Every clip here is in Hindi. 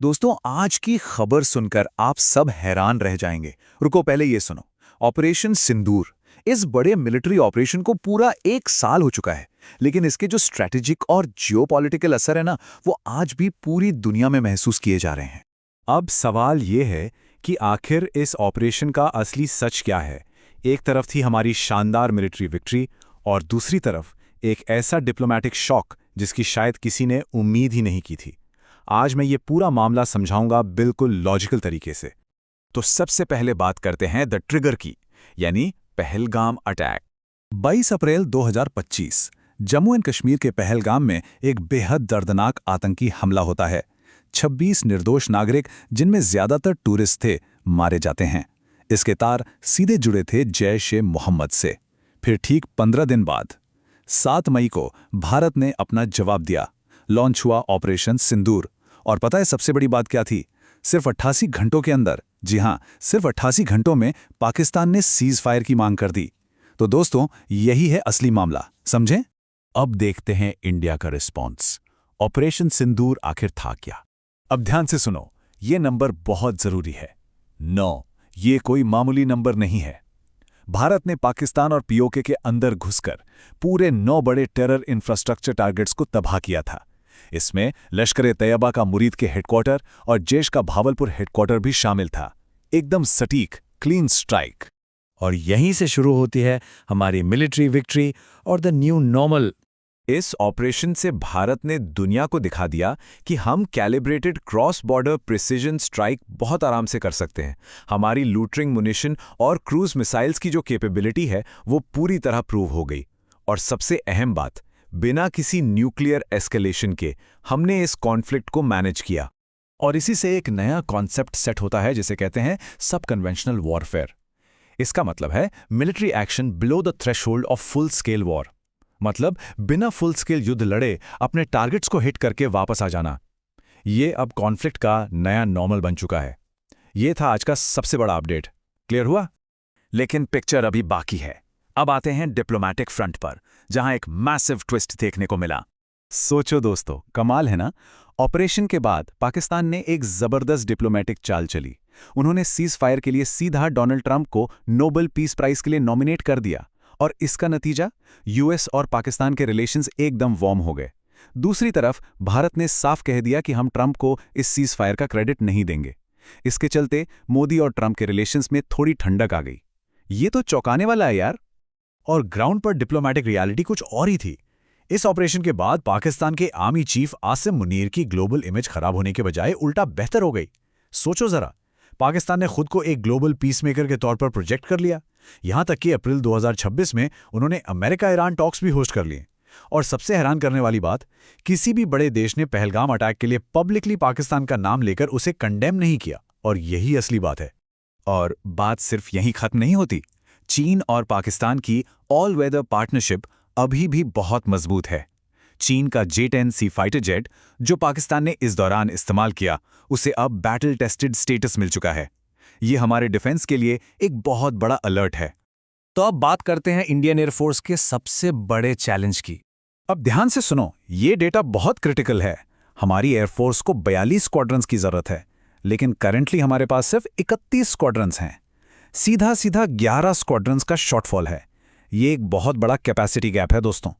दोस्तों, आज की खबर सुनकर आप सब हैरान रह जाएंगे। रुको, पहले ये सुनो। ऑपरेशन सिंदूर, इस बड़े मिलिट्री ऑपरेशन को पूरा 1 साल हो चुका है, लेकिन इसके जो स्ट्रैटेजिक और जियोपॉलिटिकल असर है ना, वो आज भी पूरी दुनिया में महसूस किए जा रहे हैं। अब सवाल ये है कि आखिर इस ऑपरेशन का असली सच क्या है। एक तरफ थी हमारी शानदार मिलिट्री विक्ट्री और दूसरी तरफ एक ऐसा डिप्लोमैटिक शॉक जिसकी शायद किसी ने उम्मीद ही नहीं की थी। आज मैं ये पूरा मामला समझाऊंगा बिल्कुल लॉजिकल तरीके से। तो सबसे पहले बात करते हैं द ट्रिगर की, यानी Pahalgam attack. 22 April 2025 Jammu and Kashmir के पहलगाम में एक बेहद दर्दनाक आतंकी हमला होता है। 26 निर्दोष नागरिक, जिनमें ज्यादातर टूरिस्ट थे, मारे जाते हैं। इसके तार सीधे जुड़े थे जैश-ए-मोहम्मद से। फिर ठीक 15 दिन बाद 7 मई को भारत ने अपना जवाब दिया। लॉन्च हुआ ऑपरेशन सिंदूर। और पता है सबसे बड़ी बात क्या थी? सिर्फ 88 घंटों के अंदर, जी हां, सिर्फ 88 घंटों में पाकिस्तान ने सीज फायर की मांग कर दी। तो दोस्तों, यही है असली मामला, समझें? अब देखते हैं इंडिया का रिस्पॉन्स। ऑपरेशन सिंदूर आखिर था क्या? अब ध्यान से सुनो, ये नंबर बहुत जरूरी है। 9, ये कोई मामूली नंबर नहीं है। भारत ने पाकिस्तान और पीओके के अंदर घुसकर पूरे 9 बड़े टेरर इंफ्रास्ट्रक्चर टारगेट्स को तबाह किया था। इसमें लश्कर-ए-तैयबा का मुरीद के हेडक्वार्टर और जैश का भावलपुर हेडक्वार्टर भी शामिल था। एकदम सटीक, क्लीन स्ट्राइक। और यहीं से शुरू होती है हमारी मिलिट्री विक्ट्री और द न्यू नॉर्मल। इस ऑपरेशन से भारत ने दुनिया को दिखा दिया कि हम calibrated cross border precision strike बहुत आराम से कर सकते हैं। हमारी लूटरिंग मुनिशन और क्रूज मिसाइल्स की जो कैपेबिलिटी है वो पूरी तरह प्रूव हो गई। और सबसे अहम बात, बिना किसी न्यूक्लियर एस्केलेशन के हमने इस कॉन्फ्लिक्ट को मैनेज किया। और इसी से एक नया कॉन्सेप्ट सेट होता है जिसे कहते हैं सब कन्वेंशनल वॉरफेयर। इसका मतलब है military action below the threshold of full scale war. मतलब बिना फुल स्केल युद्ध लड़े अपने टारगेट्स को हिट करके वापस आ जाना। ये अब कॉन्फ्लिक्ट का नया नॉर्मल बन चुका है। ये था आज का सबसे बड़ा अपडेट। क्लियर हुआ? लेकिन पिक्चर अभी बाकी है। अब आते हैं डिप्लोमैटिक फ्रंट पर, जहां एक मैसिव ट्विस्ट देखने को मिला। सोचो दोस्तों, कमाल है ना? ऑपरेशन के बाद पाकिस्तान ने एक जबरदस्त डिप्लोमैटिक चाल चली। उन्होंने सीज फायर के लिए सीधा डोनाल्ड ट्रंप को नोबेल पीस प्राइज के लिए नॉमिनेट कर दिया। और इसका नतीजा, यूएस और पाकिस्तान के रिलेशंस एकदम वार्म हो गए। दूसरी तरफ भारत ने साफ कह दिया कि हम ट्रंप को इस सीज फायर का क्रेडिट नहीं देंगे। इसके चलते मोदी और ट्रंप के रिलेशंस में थोड़ी ठंडक आ गई। ये तो चौंकाने वाला है यार। और ग्राउंड पर डिप्लोमैटिक रियलिटी कुछ और ही थी। इस ऑपरेशन के बाद पाकिस्तान के आर्मी चीफ आसिम मुनीर की ग्लोबल इमेज खराब होने के बजाय उल्टा बेहतर हो गई। सोचो जरा, पाकिस्तान ने खुद को एक ग्लोबल पीसमेकर के तौर पर प्रोजेक्ट कर लिया। यहां तक कि अप्रैल 2026 में उन्होंने अमेरिका-ईरान टॉक्स भी होस्ट कर लिए। और सबसे हैरान करने वाली बात, किसी भी बड़े देश ने पहलगाम अटैक के लिए पब्लिकली पाकिस्तान का नाम लेकर उसे कंडेम नहीं किया। और यही असली बात है। और बात सिर्फ यहीं खत्म नहीं होती। चीन और पाकिस्तान की ऑल वेदर पार्टनरशिप अभी भी बहुत मजबूत है। चीन का J-10C फाइटर जेट, जो पाकिस्तान ने इस दौरान इस्तेमाल किया, उसे अब बैटल टेस्टेड स्टेटस मिल चुका है। ये हमारे डिफेंस के लिए एक बहुत बड़ा अलर्ट है। तो अब बात करते हैं इंडियन एयरफोर्स के सबसे बड़े चैलेंज की। अब ध्यान से सुनो, ये डेटा बहुत क्रिटिकल है। हमारी एयरफोर्स को 42 स्क्वाड्रंस की जरूरत है, लेकिन करंटली हमारे पास सिर्फ 31 स्क्वाड्रंस हैं। सीधा 11 स्क्वाड्रंस का शॉर्टफॉल है। ये एक बहुत बड़ा कैपेसिटी गैप है दोस्तों।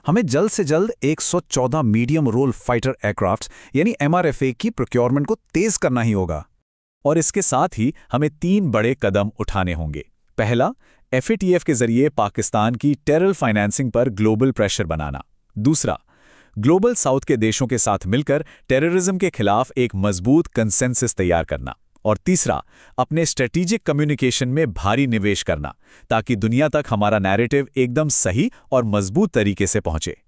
हमें जल्द से जल्द 114 मीडियम रोल फाइटर एयरक्राफ्ट्स यानी MRFA की प्रोक्योरमेंट को तेज करना ही होगा। और इसके साथ ही हमें 3 बड़े कदम उठाने होंगे। पहला, FATF के जरिए पाकिस्तान की टेरर फाइनेंसिंग पर ग्लोबल प्रेशर बनाना। दूसरा, ग्लोबल साउथ के देशों के साथ मिलकर टेररिज्म के खिलाफ एक मजबूत कंसेंसस तैयार करना। और तीसरा, अपने स्ट्रेटेजिक कम्युनिकेशन में भारी निवेश करना, ताकि दुनिया तक हमारा नैरेटिव एकदम सही और मजबूत तरीके से पहुंचे।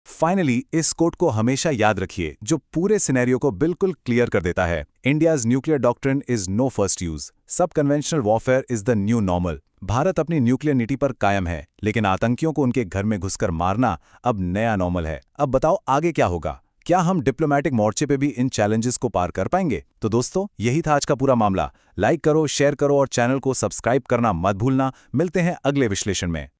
फाइनली, इस कोट को हमेशा याद रखिए, जो पूरे सिनेरियो को बिल्कुल क्लियर कर देता है। India's nuclear doctrine is no first use. सब conventional warfare is the new normal. Bharat अपनी न्यूक्लियर नीति पर कायम है, लेकिन आतंकियों को उनके घर में घुसकर मारना अब नया नॉर्मल है। अब बताओ आगे क्या होगा? क्या हम डिप्लोमैटिक मोर्चे पे भी इन चैलेंजेस को पार कर पाएंगे? तो दोस्तों, यही था आज का पूरा मामला। लाइक करो, शेयर करो और चैनल को सब्सक्राइब करना मत भूलना। मिलते हैं अगले विश्लेषण में।